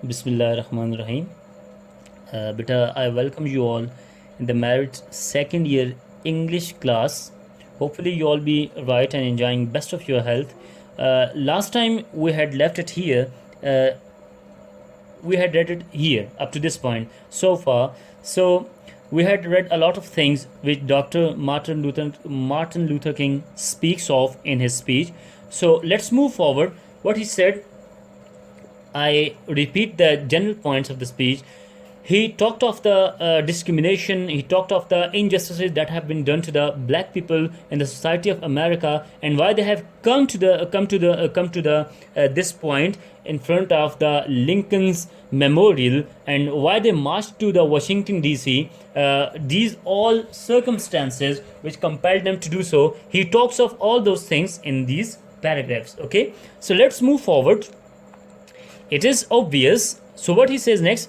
Bismillah ar-Rahman ar-Rahim. Beta, I welcome you all in the Merit second year English class. Hopefully, you all be right and enjoying best of your health. Last time we had left it here. We had read it here up to this point so far. So we had read a lot of things which Dr. Martin Luther King speaks of in his speech. So let's move forward. What he said, I repeat the general points of the speech. He talked of the discrimination. He talked of the injustices that have been done to the black people in the society of America, and why they have come to the this point in front of the Lincoln's Memorial, and why they marched to the Washington D.C. These all circumstances which compelled them to do so. He talks of all those things in these paragraphs. Okay, so let's move forward. It is obvious. So what he says next,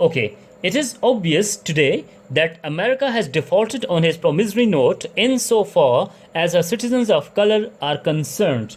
Okay, it is obvious today that America has defaulted on his promissory note insofar as our citizens of color are concerned.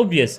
obvious,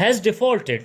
has defaulted,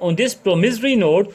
on this promissory note,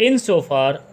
insofar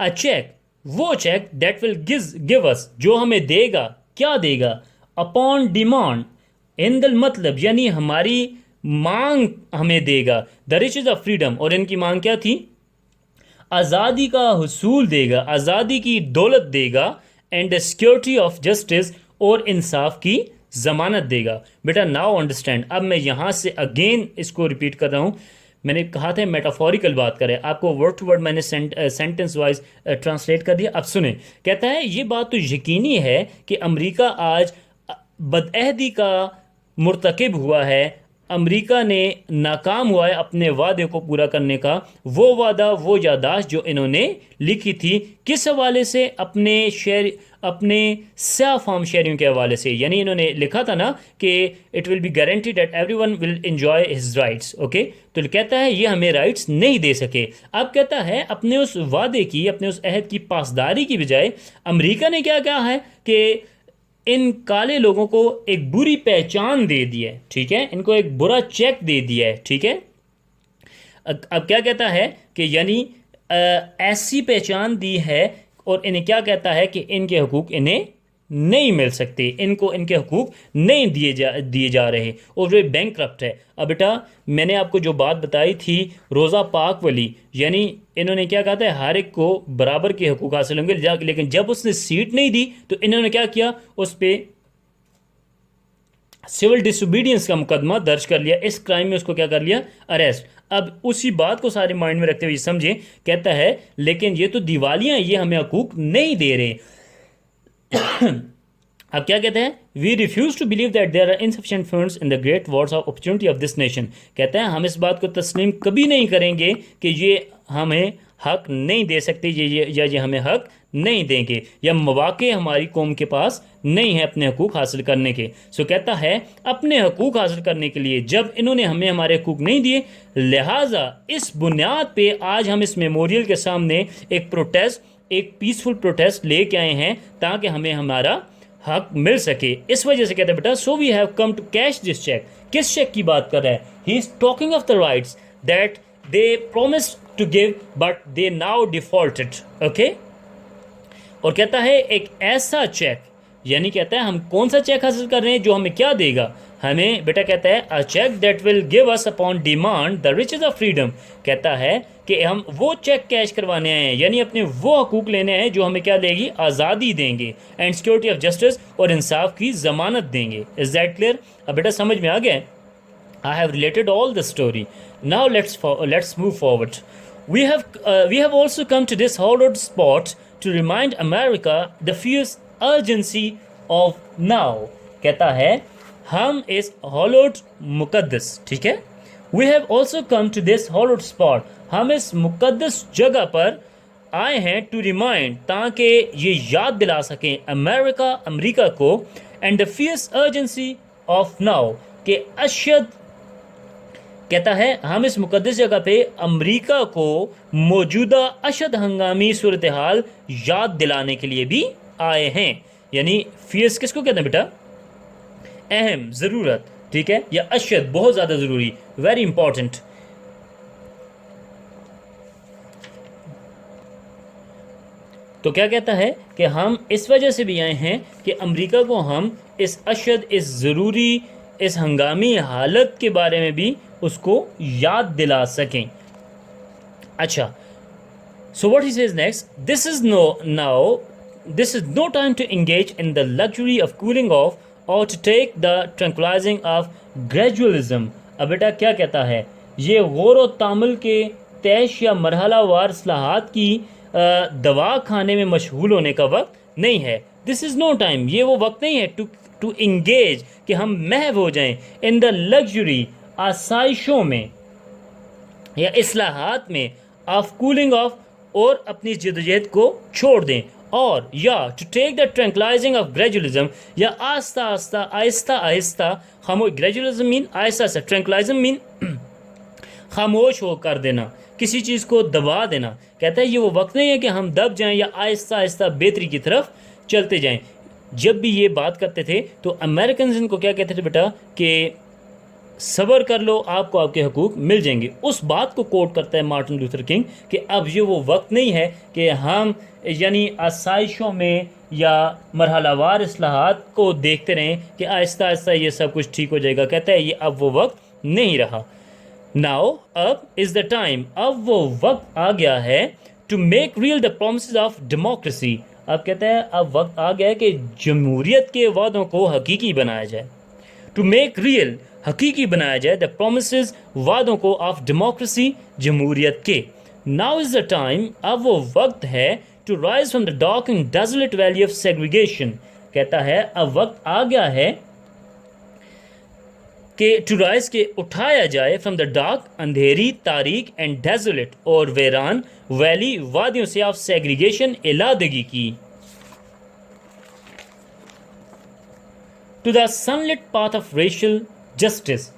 a check, وہ check that will give us, جو ہمیں دے گا, کیا دے گا, upon demand, in the مطلب یعنی ہماری مانگ ہمیں دے گا, the riches of freedom, اور ان کی مانگ کیا تھی, آزادی کا حصول دے گا, آزادی کی دولت دے گا, and the security of justice, اور انصاف کی ضمانت دے گا. بیٹا ناؤ انڈرسٹینڈ, اب میں یہاں سے اگین اس کو ریپیٹ کر رہا ہوں. میں نے کہا تھا میٹافوریکل بات کریں, آپ کو ورڈ ٹو ورڈ میں نے سینٹنس وائز ٹرانسلیٹ کر دیا. اب سنیں, کہتا ہے یہ بات تو یقینی ہے کہ امریکہ آج بدعہدی کا مرتکب ہوا ہے, امریکہ نے ناکام ہوا ہے اپنے وعدے کو پورا کرنے کا, وہ وعدہ, وہ یادداشت جو انہوں نے لکھی تھی, کس حوالے سے, اپنے سیاہ فام شہریوں کے حوالے سے. یعنی انہوں نے لکھا تھا نا کہ it will be guarantee that everyone will enjoy his rights, okay, تو کہتا ہے یہ ہمیں رائٹس نہیں دے سکے. اب کہتا ہے اپنے اس وعدے کی, اپنے اس عہد کی پاسداری کی بجائے امریکہ نے کیا کہا ہے کہ ان کالے لوگوں کو ایک بری پہچان دے دی ہے, ٹھیک ہے, ان کو ایک برا چیک دے دیا ہے, ٹھیک ہے. اب کیا کہتا ہے کہ یعنی ایسی پہچان دی ہے, اور انہیں کیا کہتا ہے کہ ان کے حقوق انہیں نہیں مل سکتے, ان کو ان کے حقوق نہیں دیے جا رہے, اور وہ بینکرپٹ ہے. اب بیٹا میں نے آپ کو جو بات بتائی تھی روزہ پاک والی, یعنی انہوں نے کیا کہا تھا, ہر ایک کو برابر کے حقوق حاصل ہوں گے, لیکن جب اس نے سیٹ نہیں دی تو انہوں نے کیا کیا, اس پہ سول ڈس اوبیڈینس کا مقدمہ درج کر لیا, اس کرائم میں اس کو کیا کر لیا, اریسٹ. اب اسی بات کو سارے مائنڈ میں رکھتے ہوئے سمجھیں, کہتا ہے لیکن یہ تو دیوالیاں, یہ ہمیں حقوق نہیں دے رہے. اب کیا کہتے ہیں, we refuse to believe that there are insufficient funds in the great vaults of opportunity of this nation. کہتے ہیں ہم اس بات کو تسلیم کبھی نہیں کریں گے کہ یہ ہمیں حق نہیں دے سکتے, یا یہ ہمیں حق نہیں دیں گے, یا مواقع ہماری قوم کے پاس نہیں ہے اپنے حقوق حاصل کرنے کے. سو کہتا ہے اپنے حقوق حاصل کرنے کے لیے جب انہوں نے ہمیں ہمارے حقوق نہیں دیے, لہٰذا اس بنیاد پہ آج ہم اس میموریل کے سامنے ایک پروٹیسٹ, ایک پیسفل پروٹیسٹ لے کے آئے ہیں تاکہ ہمیں ہمارا حق مل سکے. اس وجہ سے کہتے ہیں بیٹا so we have come to cash this cheque. کس چیک کی بات کر رہا ہے, he is talking of the rights that they promised to give but they now defaulted, okay. اور کہتا ہے ایک ایسا چیک, یعنی کہتا ہے ہم کون سا چیک حاصل کر رہے ہیں جو ہمیں کیا دے گا, ہمیں بیٹا کہتا ہے a check that will give us upon demand the riches of freedom. کہتا ہے کہ ہم وہ چیک کیش کروانے آئے ہیں, یعنی اپنے وہ حقوق لینے ہیں جو ہمیں کیا دے گی, آزادی دیں گے, اینڈ سیکورٹی آف جسٹس, اور انصاف کی ضمانت دیں گے. Is that clear? اب بیٹا سمجھ میں آ گیا. I have related all the story. Now let's move forward. We have also come to this hallowed spot to remind America the fierce urgency of now. کہتا ہے ہم اس hallowed مقدس, ٹھیک ہے, we have also come to this hallowed spot, ہم اس مقدس جگہ پر آئے ہیں to remind, تاکہ یہ یاد دلا سکیں امریکہ کو, and the fierce urgency of now, کہ اشد, کہتا ہے ہم اس مقدس جگہ پہ امریکہ کو موجودہ اشد ہنگامی صورتحال یاد دلانے کے لیے بھی آئے ہیں. یعنی فیئرس کس کو کہتے ہیں بیٹا, اہم, ضرورت, ٹھیک ہے, یا اشد, بہت زیادہ ضروری, ویری امپورٹنٹ. تو کیا کہتا ہے کہ ہم اس وجہ سے بھی آئے ہیں کہ امریکہ کو ہم اس اشد, اس ضروری, اس ہنگامی حالت کے بارے میں بھی اس کو یاد دلا سکیں. اچھا, so what he says next, this is no time to engage in the luxury of cooling off or to take the tranquilizing of gradualism. اب بیٹا کیا کہتا ہے, یہ غور و تامل کے طیش یا مرحلہ وار اصلاحات کی دوا کھانے میں مشغول ہونے کا وقت نہیں ہے. This is no time, یہ وہ وقت نہیں ہے to engage, کہ ہم محو ہو جائیں, in the luxury, آسائشوں میں یا اصلاحات میں, آف کولنگ آف, اور اپنی جدوجہد کو چھوڑ دیں, اور یا ٹو ٹیک دا ٹرینکلائزنگ آف گریجولیزم, یا آہستہ آہستہ گریجولیزم مین آہستہ آہستہ, ٹرینکلائزم مین خاموش ہو کر دینا, کسی چیز کو دبا دینا. کہتا ہے یہ وہ وقت نہیں ہے کہ ہم دب جائیں یا آہستہ آہستہ بہتری کی طرف چلتے جائیں. جب بھی یہ بات کرتے تھے تو امریکنز ان کو کیا کہتے تھے بیٹا, کہ صبر کر لو, آپ کو آپ کے حقوق مل جائیں گے. اس بات کو کوٹ کرتا ہے مارٹن لوتھر کنگ کہ اب یہ وہ وقت نہیں ہے کہ ہم یعنی آسائشوں میں یا مرحلہ وار اصلاحات کو دیکھتے رہیں کہ آہستہ آہستہ یہ سب کچھ ٹھیک ہو جائے گا. کہتا ہے یہ اب وہ وقت نہیں رہا. ناؤ اب از دا ٹائم, اب وہ وقت آ گیا ہے to make real the promises of democracy. اب کہتا ہے اب وقت آ گیا ہے کہ جمہوریت کے وعدوں کو حقیقی بنایا جائے. ٹو میک ریئل, حقیقی بنایا جائے, دا پرومسز, وعدوں کو, آف ڈیموکریسی, جمہوریت کے. ناؤ از دا ٹائم, اب وہ وقت ہے to rise from the dark and desolate valley of segregation. کہتا ہے اب وقت آ گیا ہے کہ ٹو رائز کے اٹھایا جائے فرام دا ڈارک, اندھیری, تاریک, اینڈ ڈیزولیٹ, اور ویران, ویلی, وادیوں سے, آف سیگریگیشن, علادگی کی. To the sunlit path of racial justice.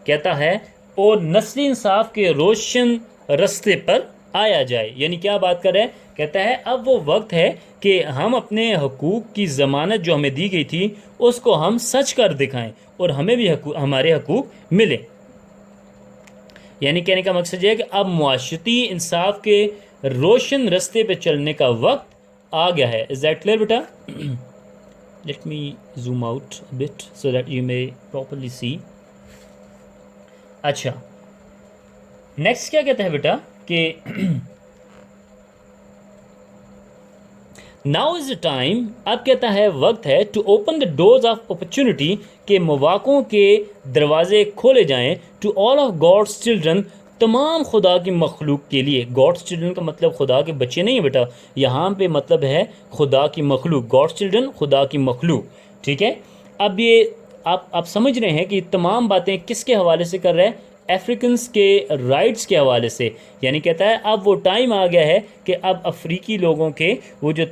کہتا ہے اور نسلی انصاف کے روشن رستے پر آیا جائے. یعنی کیا بات کر رہا ہے؟ کہتا ہے اب وہ وقت ہے کہ ہم اپنے حقوق کی ضمانت جو ہمیں دی گئی تھی اس کو ہم سچ کر دکھائیں اور ہمیں بھی ہمارے حقوق ملیں. یعنی کہنے کا مقصد یہ ہے کہ اب معاشرتی انصاف کے روشن رستے پہ چلنے کا وقت آ گیا ہے. Is that clear beta? Let me zoom out a bit so that you may properly see. اچھا نیکسٹ کیا کہتا ہے بیٹا کہ Now is the time, اب کہتا ہے وقت ہے to open the doors of opportunity, کہ مواقعوں کے دروازے کھولے جائیں to all of God's children, تمام خدا کی مخلوق کے لیے. God's children کا مطلب خدا کے بچے نہیں ہیں بیٹا, یہاں پہ مطلب ہے خدا کی مخلوق. God's children, خدا کی مخلوق. ٹھیک ہے, اب یہ آپ سمجھ رہے ہیں کہ تمام باتیں کس کے حوالے سے کر رہے ہیں؟ افریقنس کے رائٹس کے حوالے سے. یعنی کہتا ہے اب وہ ٹائم آ گیا ہے کہ اب افریقی لوگوں کے وہ جو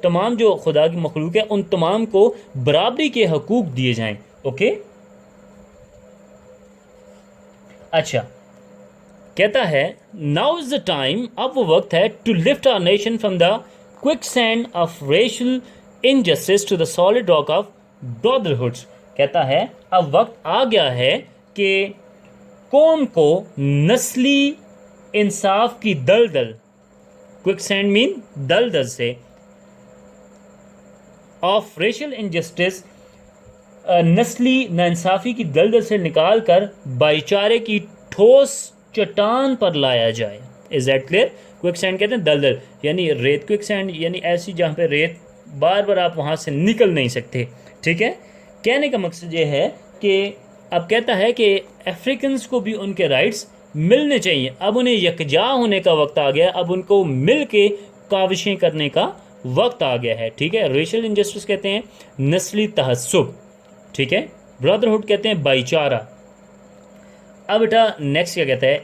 تمام جو خدا کی مخلوق ہے ان تمام کو برابری کے حقوق دیے جائیں. اوکے اچھا کہتا ہے ناؤ از دا ٹائم, اب وہ وقت ہے to lift our nation from the quicksand of racial injustice to the solid rock of brotherhood. کہتا ہے اب وقت آ گیا ہے کہ قوم کو نسلی انصاف کی دلدل, کوئک سینڈ مین دلدل سے, آف ریشل انجسٹس, نسلی ناانصافی کی دلدل سے نکال کر بھائی چارے کی ٹھوس چٹان پر لایا جائے. Is that clear? Quick send کہتے ہیں دلدل, یعنی ریت. کوئک سینڈ یعنی ایسی جہاں پہ ریت بار بار آپ وہاں سے نکل نہیں سکتے. ٹھیک ہے, کہنے کا مقصد یہ ہے کہ اب کہتا ہے کہ افریقنس کو بھی ان کے رائٹس ملنے چاہیے. اب انہیں یکجا ہونے کا وقت آ گیا, اب ان کو مل کے کاوشیں کرنے کا وقت آ گیا ہے. ٹھیک ہے, ریشل انجسٹس کہتے ہیں نسلی تعصب. ٹھیک ہے, برادرہڈ کہتے ہیں بھائی چارہ. اب بیٹا نیکسٹ کیا کہتا ہے,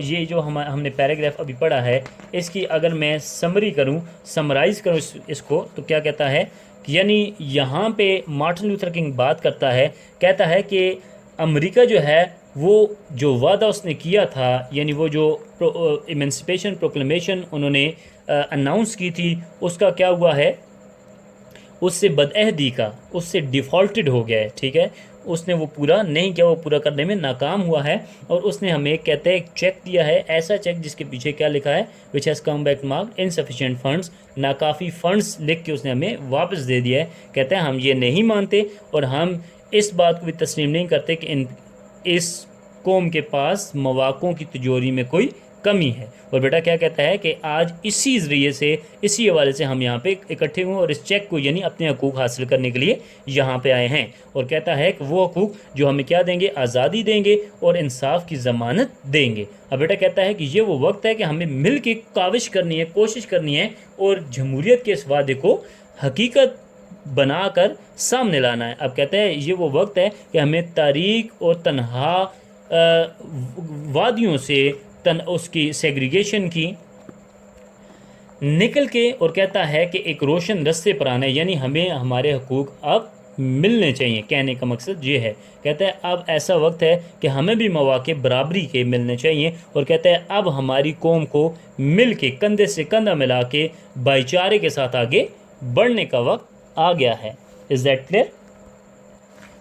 یہ جو ہم نے پیراگراف ابھی پڑھا ہے اس کی اگر میں سمری کروں, سمرائز کروں اس کو, تو کیا کہتا ہے یعنی یہاں پہ مارٹن لوتھر کنگ بات کرتا ہے, کہتا ہے کہ امریکہ جو ہے وہ جو وعدہ اس نے کیا تھا, یعنی وہ جو ایمنسپیشن پروکلیمیشن انہوں نے اناؤنس کی تھی, اس کا کیا ہوا ہے, اس سے بدعہدی کا, اس سے ڈیفالٹڈ ہو گیا ہے. ٹھیک ہے, اس نے وہ پورا نہیں کیا, وہ پورا کرنے میں ناکام ہوا ہے, اور اس نے ہمیں کہتے ہیں ایک چیک دیا ہے, ایسا چیک جس کے پیچھے کیا لکھا ہے, which has come back marked insufficient funds, ناکافی فنڈس لکھ کے اس نے ہمیں واپس دے دیا ہے. کہتے ہیں ہم یہ نہیں مانتے اور ہم اس بات کو بھی تسلیم نہیں کرتے کہ اس قوم کے پاس مواقعوں کی تجوری میں کوئی کمی ہے. اور بیٹا کیا کہتا ہے کہ آج اسی ذریعے سے, اسی حوالے سے ہم یہاں پہ اکٹھے ہوئے اور اس چیک کو یعنی اپنے حقوق حاصل کرنے کے لیے یہاں پہ آئے ہیں. اور کہتا ہے کہ وہ حقوق جو ہمیں کیا دیں گے, آزادی دیں گے اور انصاف کی ضمانت دیں گے. اب بیٹا کہتا ہے کہ یہ وہ وقت ہے کہ ہمیں مل کے کاوش کرنی ہے, کوشش کرنی ہے اور جمہوریت کے اس وعدے کو حقیقت بنا کر سامنے لانا ہے. اب کہتا ہے یہ وہ وقت ہے کہ ہمیں تاریک اور تنہا وادیوں سے اس کی سیگریگیشن کی نکل کے, اور کہتا ہے کہ ایک روشن رستے پر آنا ہے, یعنی ہمیں ہمارے حقوق اب ملنے چاہیے. کہنے کا مقصد یہ ہے, کہتا ہے اب ایسا وقت ہے کہ ہمیں بھی مواقع برابری کے ملنے چاہیے. اور کہتا ہے اب ہماری قوم کو مل کے کندھے سے کندھا ملا کے بھائی چارے کے ساتھ آگے بڑھنے کا وقت آ گیا ہے. Is that clear?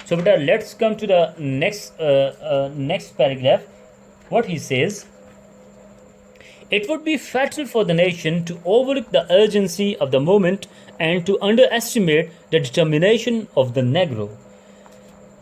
So beta, let's come to the next paragraph. What he says: it would be fatal for the nation to overlook the urgency of the moment and to underestimate the determination of the Negro.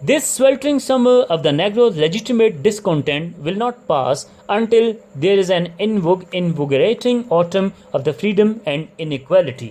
This sweltering summer of the Negro's legitimate discontent will not pass until there is an invigorating autumn of the freedom and inequality.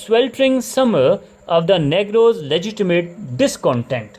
sweltering summer of the Negro's legitimate discontent,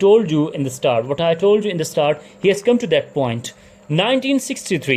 told you in the start, what I told you in the start, he has come to that point. 1963,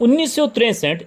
1963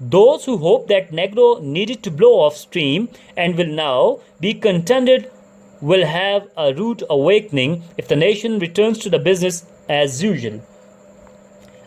Those who hope that Negro needed to blow off steam and will now be contented will have a rude awakening if the nation returns to the business as usual.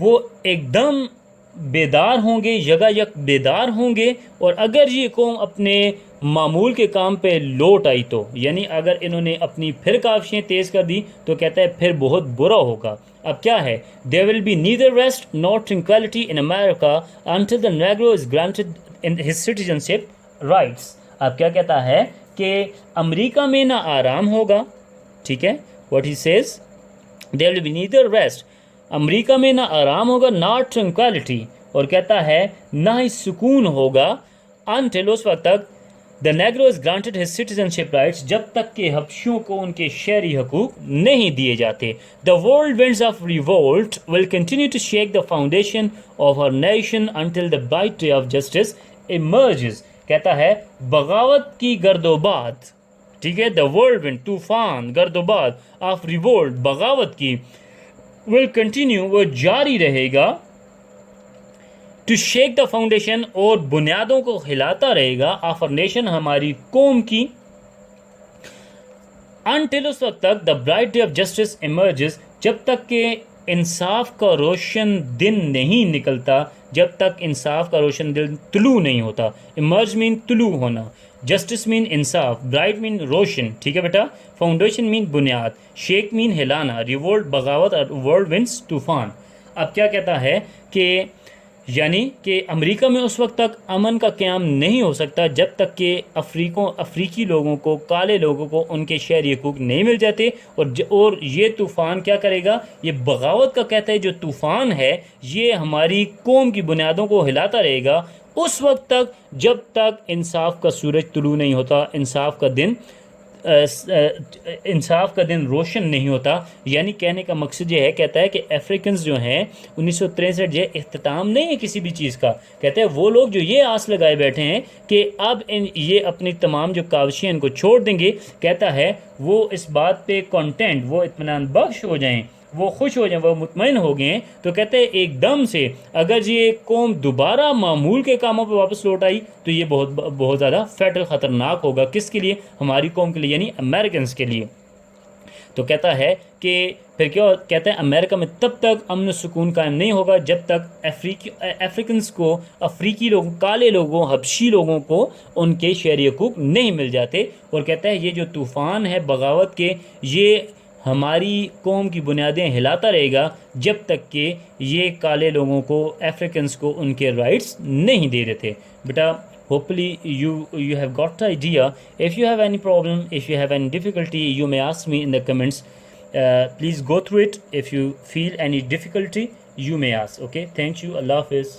وہ ایک دم بیدار ہوں گے، یکا یک بیدار ہوں گے، اور اگر یہ قوم اپنے معمول کے کام پہ لوٹ آئی تو، یعنی اگر انہوں نے اپنی پھر کاوشیں تیز کر دی تو کہتا ہے پھر بہت برا ہوگا. اب کیا ہے؟ there will be neither rest nor tranquility in America until the Negro is granted in his citizenship rights. اب کیا کہتا ہے کہ امریکہ میں نہ آرام ہوگا، ٹھیک ہے، what he says there will be neither rest، امریکہ میں نہ آرام ہوگا، not tranquility، اور کہتا ہے نہ ہی سکون ہوگا until، اس وقت تک the Negro is granted his citizenship rights، جب تک کہ حبشیوں کو ان کے شہری حقوق نہیں دیے جاتے. the whirlwinds of revolt will continue to shake the foundation of our nation until the bright day of justice emerges. کہتا ہے بغاوت کی گرد و باد، ٹھیک ہے، the whirlwind طوفان، گرد و باد of revolt بغاوت کی، will continue وہ جاری رہے گا، to shake the foundation اور بنیادوں کو ہلاتا رہے گا، of our nation ہماری قوم کی، until اس وقت تک the bright day of justice emerges جب تک کہ انصاف کا روشن دن نہیں نکلتا، جب تک انصاف کا روشن دن طلوع نہیں ہوتا. emerge مین طلوع ہونا، جسٹس مین انصاف، برائٹ مین روشن، ٹھیک ہے بیٹا، فاؤنڈیشن مین بنیاد، شیک مین ہلانا، ریولٹ بغاوت، اور ورلڈ ونڈز طوفان. اب کیا کہتا ہے کہ یعنی کہ امریکہ میں اس وقت تک امن کا قیام نہیں ہو سکتا جب تک کہ افریقی لوگوں کو، کالے لوگوں کو ان کے شہری حقوق نہیں مل جاتے. اور یہ طوفان کیا کرے گا؟ یہ بغاوت کا کہتا ہے جو طوفان ہے یہ ہماری قوم کی بنیادوں کو ہلاتا رہے گا اس وقت تک جب تک انصاف کا سورج طلوع نہیں ہوتا، انصاف کا دن روشن نہیں ہوتا. یعنی کہنے کا مقصد یہ ہے، کہتا ہے کہ افریکنز جو ہیں 1963 یہ اختتام نہیں ہے کسی بھی چیز کا. کہتے ہیں وہ لوگ جو یہ آس لگائے بیٹھے ہیں کہ اب یہ اپنی تمام جو کاوشیں ان کو چھوڑ دیں گے، کہتا ہے وہ اس بات پہ کانٹینٹ، وہ اطمینان بخش ہو جائیں، وہ خوش ہو جائیں، وہ مطمئن ہو گئے ہیں. تو کہتے ہیں ایک دم سے اگر یہ قوم دوبارہ معمول کے کاموں پہ واپس لوٹ آئی تو یہ بہت زیادہ فیٹل خطرناک ہوگا. کس کے لیے؟ ہماری قوم کے لیے، یعنی امریکنز کے لیے. تو کہتا ہے کہ پھر کیا کہتا ہے امریکہ میں تب تک امن و سکون قائم نہیں ہوگا جب تک افریکنز کو، افریقی لوگوں، کالے لوگوں، حبشی لوگوں کو ان کے شہری حقوق نہیں مل جاتے. اور کہتا ہے یہ جو طوفان ہے بغاوت کے، یہ ہماری قوم کی بنیادیں ہلاتا رہے گا جب تک کہ یہ کالے لوگوں کو، افریکنز کو ان کے رائٹس نہیں دے دیتے. بیٹا hopefully you have got the idea. If you have any problem, if you have any difficulty, you may ask me in the comments. Please go through it. If you feel any difficulty, you may ask. Okay, thank you. Allah Hafiz.